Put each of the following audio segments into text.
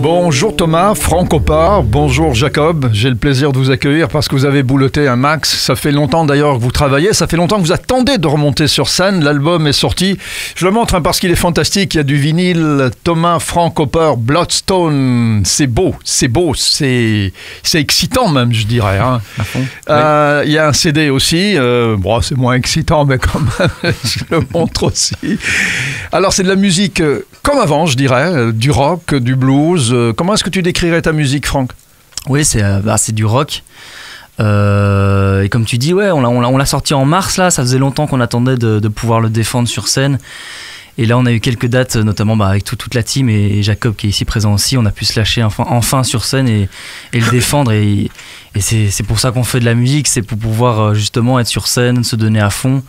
Bonjour Thomas, Franck Opar, bonjour Jacob, j'ai le plaisir de vous accueillir parce que vous avez bouloté un max, ça fait longtemps d'ailleurs que vous travaillez, ça fait longtemps que vous attendez de remonter sur scène, l'album est sorti, je le montre parce qu'il est fantastique, il y a du vinyle, Thomas, Franck Opar, Bloodstone, c'est beau, c'est excitant même je dirais. Hein. Il y a un CD aussi, bon, c'est moins excitant mais quand même, je le montre aussi. Alors c'est de la musique comme avant je dirais, du rock, du blues. Comment est-ce que tu décrirais ta musique, Franck ? Oui, c'est du rock. Et comme tu dis, ouais, on l'a sorti en mars, là. Ça faisait longtemps qu'on attendait de pouvoir le défendre sur scène. Et là, on a eu quelques dates, notamment avec toute la team et Jacob qui est ici présent aussi. On a pu se lâcher enfin sur scène et le défendre. Et c'est pour ça qu'on fait de la musique. C'est pour pouvoir justement être sur scène, se donner à fond.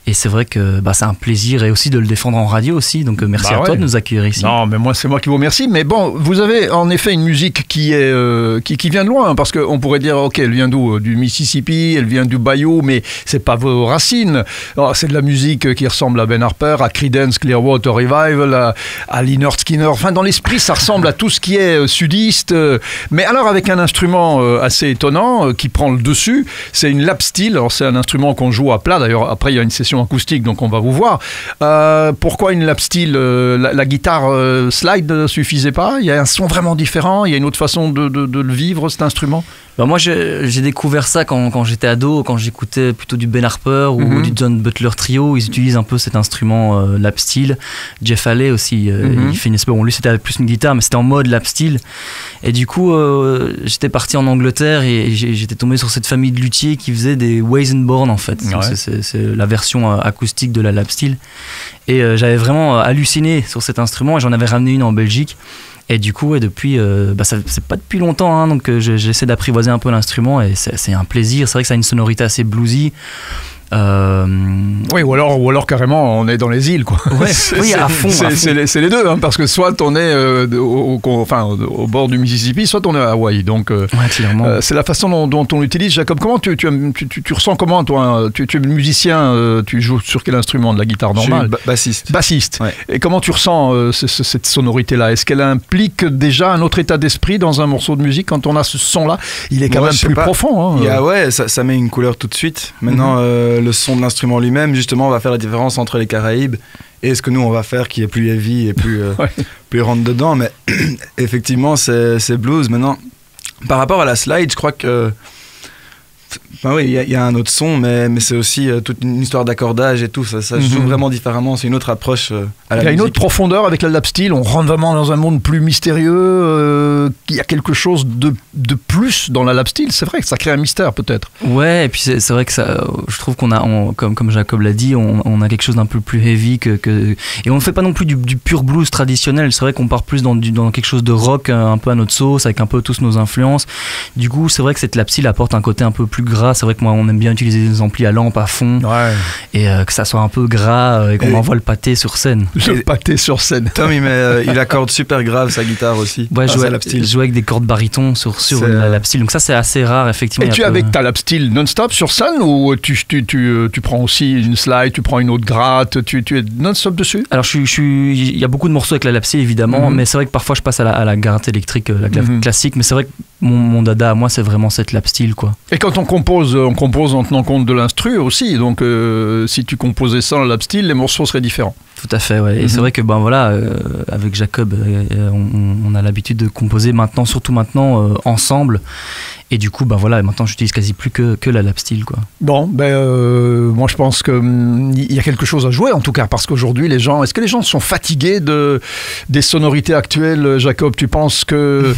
Et c'est vrai que c'est un plaisir et aussi de le défendre en radio aussi. Donc merci à toi de nous accueillir ici. Non, mais moi c'est moi qui vous remercie. Mais bon, vous avez en effet une musique qui vient de loin, parce qu'on pourrait dire ok, elle vient d'où ? Du Mississippi, elle vient du Bayou, mais c'est pas vos racines. Alors, c'est de la musique qui ressemble à Ben Harper, à Creedence Clearwater Revival, à Lynyrd Skynyrd. Enfin, dans l'esprit, ça ressemble à tout ce qui est sudiste. Mais alors avec un instrument assez étonnant qui prend le dessus, c'est une lap steel. Alors c'est un instrument qu'on joue à plat. D'ailleurs, après il y a une session acoustique, donc on va vous voir. Pourquoi une lap steel ? La guitare slide ne suffisait pas ? Il y a un son vraiment différent ? Il y a une autre façon de le vivre, cet instrument ? Moi, j'ai découvert ça quand j'étais ado, quand j'écoutais plutôt du Ben Harper ou du John Butler Trio. Ils utilisent un peu cet instrument lap steel. Jeff Haley aussi, il fait une espèce. Bon, lui, c'était plus une guitare, mais c'était en mode lap steel. Et du coup, j'étais parti en Angleterre et j'étais tombé sur cette famille de luthiers qui faisait des Weissenborn, en fait. Ouais. C'est la version acoustique de la lap steel. Et j'avais vraiment halluciné sur cet instrument et j'en avais ramené une en Belgique. Et du coup, depuis, c'est pas depuis longtemps, hein, donc j'essaie d'apprivoiser un peu l'instrument et c'est un plaisir. C'est vrai que ça a une sonorité assez bluesy. Oui, ou alors carrément on est dans les îles, quoi. Ouais, oui, à fond. C'est les deux, hein, parce que soit on est au bord du Mississippi, soit on est à Hawaï. Donc, c'est la façon dont on l'utilise. Jacob, comment tu ressens comment, toi, tu es musicien, tu joues sur quel instrument ? De la guitare normale ? Je suis bassiste. Ouais. Et comment tu ressens cette sonorité-là ? Est-ce qu'elle implique déjà un autre état d'esprit dans un morceau de musique quand on a ce son-là ? Il est quand même plus profond. Hein, ça met une couleur tout de suite. Maintenant, le son de l'instrument lui-même, justement, va faire la différence entre les Caraïbes et ce que nous, on va faire qui est plus heavy et plus rentre dedans. Mais effectivement, c'est blues. Maintenant, par rapport à la slide, je crois que... il y a un autre son, mais c'est aussi toute une histoire d'accordage et tout. Ça se joue vraiment différemment. C'est une autre approche à la musique. Il y a une autre profondeur avec la lap steel. On rentre vraiment dans un monde plus mystérieux. Il y a quelque chose de plus dans la lap steel. C'est vrai que ça crée un mystère, peut-être. Ouais, et puis c'est vrai que je trouve qu'on a, comme Jacob l'a dit, on a quelque chose d'un peu plus heavy et on ne fait pas non plus du pur blues traditionnel. C'est vrai qu'on part plus dans quelque chose de rock, un peu à notre sauce, avec un peu tous nos influences. Du coup, c'est vrai que cette lap steel apporte un côté un peu plus gras. C'est vrai que moi, on aime bien utiliser des amplis à lampe à fond, et que ça soit un peu gras et qu'on envoie le pâté sur scène. Le pâté sur scène. Tom, il accorde super grave sa guitare aussi. Ouais, je joue avec des cordes baryton sur la lap steel. Donc ça, c'est assez rare, effectivement. Et tu es avec ta lap steel non-stop sur scène, ou tu prends aussi une slide, tu prends une autre gratte, tu es non-stop dessus ? Alors, il y a beaucoup de morceaux avec la lap steel, évidemment, mais c'est vrai que parfois, je passe à la gratte électrique, la gratte classique, mais c'est vrai que mon dada à moi, c'est vraiment cette lap steel, quoi. Et quand on compose en tenant compte de l'instru aussi, donc si tu composais sans la lap steel, les morceaux seraient différents. Tout à fait, ouais. Et c'est vrai que avec Jacob, on a l'habitude de composer surtout maintenant ensemble. Et du coup, maintenant, j'utilise quasi plus que la lap steel, quoi. Bon, moi, je pense qu'il y a quelque chose à jouer, en tout cas, parce qu'aujourd'hui, est-ce que les gens sont fatigués des sonorités actuelles, Jacob ? Tu penses que...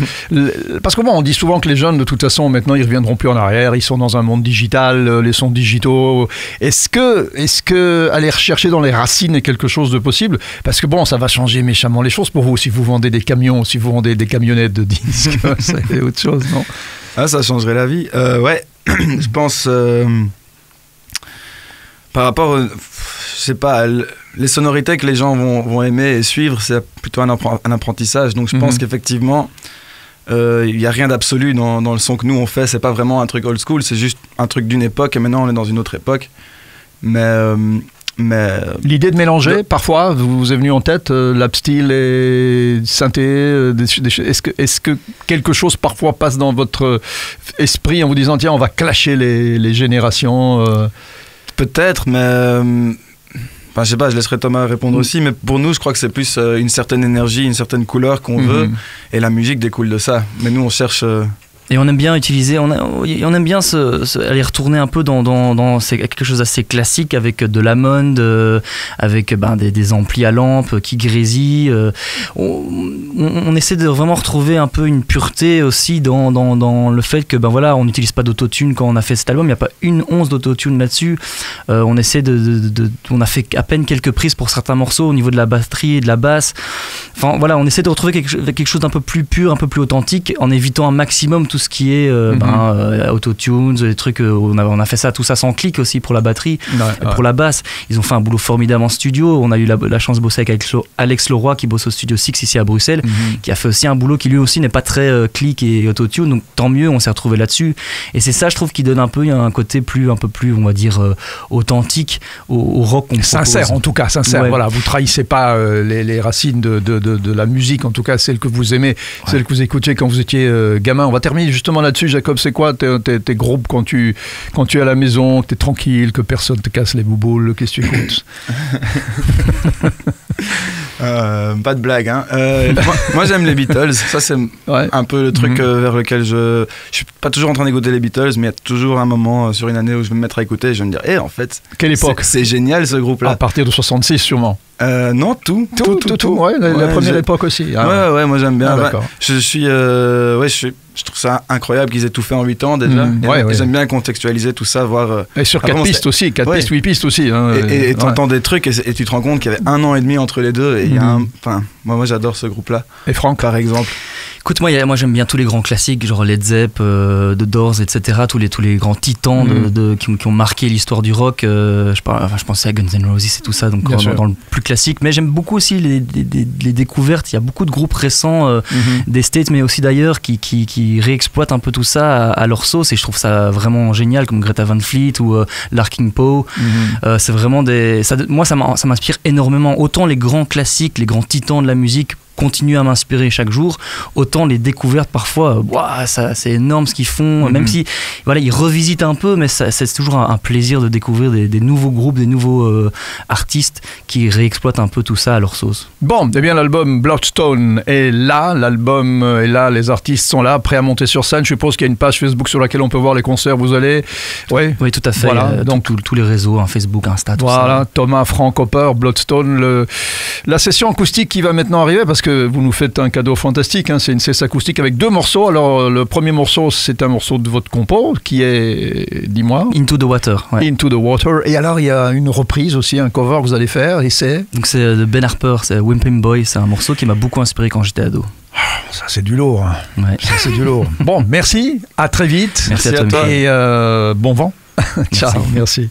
Parce que on dit souvent que les jeunes, de toute façon, maintenant, ils reviendront plus en arrière, ils sont dans un monde digital, les sons digitaux. Est-ce que aller rechercher dans les racines est quelque chose de possible ? Parce que ça va changer méchamment les choses pour vous. Si vous vendez des camions, si vous vendez des camionnettes de disques, c'est autre chose, non ? Ah, ça changerait la vie. Ouais, je pense... par rapport, je sais pas, les sonorités que les gens vont aimer et suivre, c'est plutôt un apprentissage. Donc je pense qu'effectivement, il n'y a rien d'absolu dans le son que nous on fait. C'est pas vraiment un truc old school, c'est juste un truc d'une époque et maintenant on est dans une autre époque. Mais Mais l'idée de mélanger, parfois, vous est venue en tête, lapsteel et synthé, est-ce que quelque chose parfois passe dans votre esprit en vous disant tiens, on va clasher les générations Peut-être, mais enfin, je sais pas, je laisserai Thomas répondre aussi, mais pour nous, je crois que c'est plus une certaine énergie, une certaine couleur qu'on veut, et la musique découle de ça. Mais nous, on cherche... Et on aime bien utiliser, on aime bien aller retourner un peu dans quelque chose d'assez classique avec de l'Hammond, avec des amplis à lampe qui grésillent. On essaie de vraiment retrouver un peu une pureté aussi dans le fait que voilà, on n'utilise pas d'autotune quand on a fait cet album, il n'y a pas une once d'autotune là-dessus. On essaie on a fait à peine quelques prises pour certains morceaux au niveau de la batterie et de la basse. Enfin voilà, on essaie de retrouver quelque chose d'un peu plus pur, un peu plus authentique, en évitant un maximum tout ce qui est autotunes, des trucs, on a fait ça, tout ça sans clic aussi pour la batterie, pour la basse. Ils ont fait un boulot formidable en studio. On a eu la chance de bosser avec Alex Leroy qui bosse au Studio 6 ici à Bruxelles, qui a fait aussi un boulot qui lui aussi n'est pas très clic et autotune, donc tant mieux, on s'est retrouvé là-dessus. Et c'est ça, je trouve, qui donne un côté un peu plus, on va dire, authentique au rock qu'on sincère propose. En tout cas, sincère. Ouais. Voilà, vous trahissez pas les racines de la musique, en tout cas celle que vous aimez, celle que vous écoutiez quand vous étiez gamin. On va terminer justement là-dessus. Jacob, c'est quoi tes groupes quand tu es à la maison, que tu es tranquille, que personne te casse les bouboules, qu'est-ce que tu écoutes? Pas de blague, hein. Moi j'aime les Beatles, ça c'est un peu le truc vers lequel je suis pas toujours en train d'écouter les Beatles, mais il y a toujours un moment sur une année où je vais me mettre à écouter et je vais me dire en fait, quelle époque? C'est génial ce groupe-là. À partir de 66 sûrement. Non, tout. Ouais, la première époque aussi. Ouais, moi j'aime bien. D'accord. Je trouve ça incroyable qu'ils aient tout fait en 8 ans déjà. Et j'aime bien contextualiser tout ça, voir. Et sur 4 pistes aussi, 4 pistes, 8 pistes aussi. Hein, et t'entends des trucs et tu te rends compte qu'il y avait 1 an et demi entre les deux. Et il y a moi j'adore ce groupe-là. Et Franck, par exemple. Écoute, moi j'aime bien tous les grands classiques, genre Led Zepp, The Doors, etc. Tous les grands titans qui ont marqué l'histoire du rock. Je pensais à Guns N' Roses et tout ça, donc dans le plus classique. Mais j'aime beaucoup aussi les découvertes. Il y a beaucoup de groupes récents des States, mais aussi d'ailleurs, qui réexploitent un peu tout ça à leur sauce. Et je trouve ça vraiment génial, comme Greta Van Fleet ou Larkin Poe. C'est vraiment moi, ça m'inspire énormément. Autant les grands classiques, les grands titans de la musique continuent à m'inspirer chaque jour, autant les découvertes parfois, c'est énorme ce qu'ils font, même si voilà, ils revisitent un peu, mais c'est toujours un plaisir de découvrir des nouveaux groupes, des nouveaux artistes qui réexploitent un peu tout ça à leur sauce. Bon, eh bien l'album Bloodstone est là, les artistes sont là, prêts à monter sur scène. Je suppose qu'il y a une page Facebook sur laquelle on peut voir les concerts, vous allez... Oui, tout à fait, voilà, donc tous les réseaux, Facebook, Insta, tout ça. Voilà, Thomas, Franck Hopper, Bloodstone, la session acoustique qui va maintenant arriver, parce que vous nous faites un cadeau fantastique, c'est une session acoustique avec 2 morceaux. Alors le premier morceau, c'est un morceau de votre compo qui est, dis-moi, Into the Water. Ouais. Into the Water. Et alors il y a une reprise aussi, un cover que vous allez faire, et c'est de Ben Harper, c'est Wimping Boy. C'est un morceau qui m'a beaucoup inspiré quand j'étais ado. Ça c'est du lourd. Ouais. Ça c'est du lourd. Bon, merci, à très vite. Merci à toi. Et bon vent. Ciao, merci.